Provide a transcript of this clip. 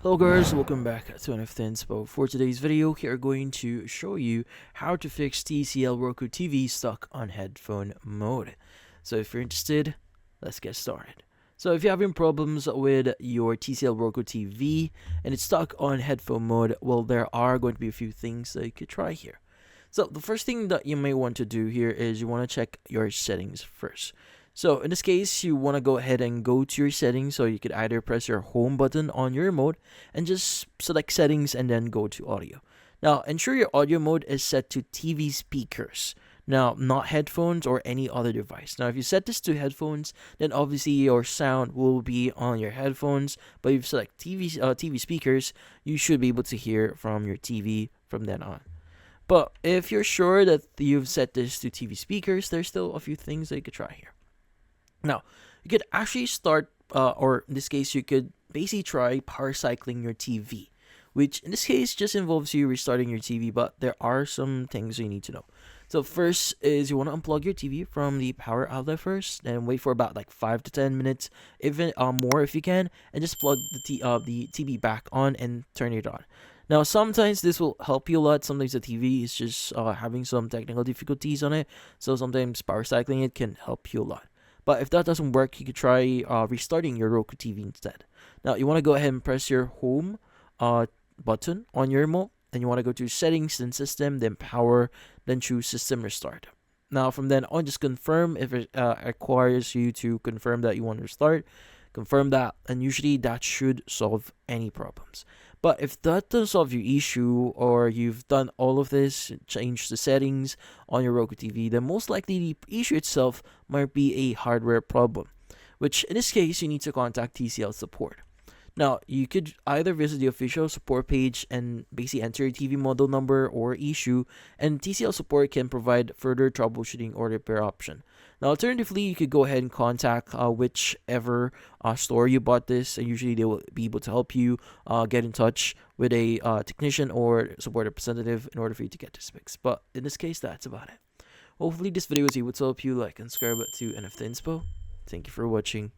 Hello guys, welcome back to NFT Inspo. For today's video, we are going to show you how to fix TCL Roku TV stuck on headphone mode. So if you're interested, let's get started. So if you're having problems with your TCL Roku TV and it's stuck on headphone mode, well, there are going to be a few things that you could try here. So the first thing that you may want to do here is you want to check your settings first. So in this case, you want to go ahead and go to your settings. So you could either press your home button on your remote and just select settings and then go to audio. Now ensure your audio mode is set to TV speakers. Now, not headphones or any other device. Now, if you set this to headphones, then obviously your sound will be on your headphones. But if you select TV speakers, you should be able to hear from your TV from then on. But if you're sure that you've set this to TV speakers, there's still a few things that you could try here. Now, you could actually start, or in this case, you could basically try power cycling your TV, which in this case just involves you restarting your TV, but there are some things you need to know. So first is you want to unplug your TV from the power outlet first, then wait for about like 5 to 10 minutes, even more if you can, and just plug the TV back on and turn it on. Now, sometimes this will help you a lot. Sometimes the TV is just having some technical difficulties on it, so sometimes power cycling it can help you a lot. But if that doesn't work, you could try restarting your Roku TV instead. Now, you want to go ahead and press your home button on your remote. Then you want to go to settings, then system, then power, then choose system restart. Now, from then on, just confirm if it requires you to confirm that you want to restart. Confirm that, and usually that should solve any problems. But if that doesn't solve your issue, or you've done all of this, change the settings on your Roku TV, then most likely the issue itself might be a hardware problem, which in this case you need to contact TCL support. Now, you could either visit the official support page and basically enter your TV model number or issue, and TCL support can provide further troubleshooting or repair option. Now, alternatively, you could go ahead and contact whichever store you bought this, and usually they will be able to help you get in touch with a technician or support representative in order for you to get this fixed. But in this case, that's about it. Hopefully, this video was able to help you. Like and subscribe to NFT Inspo. Thank you for watching.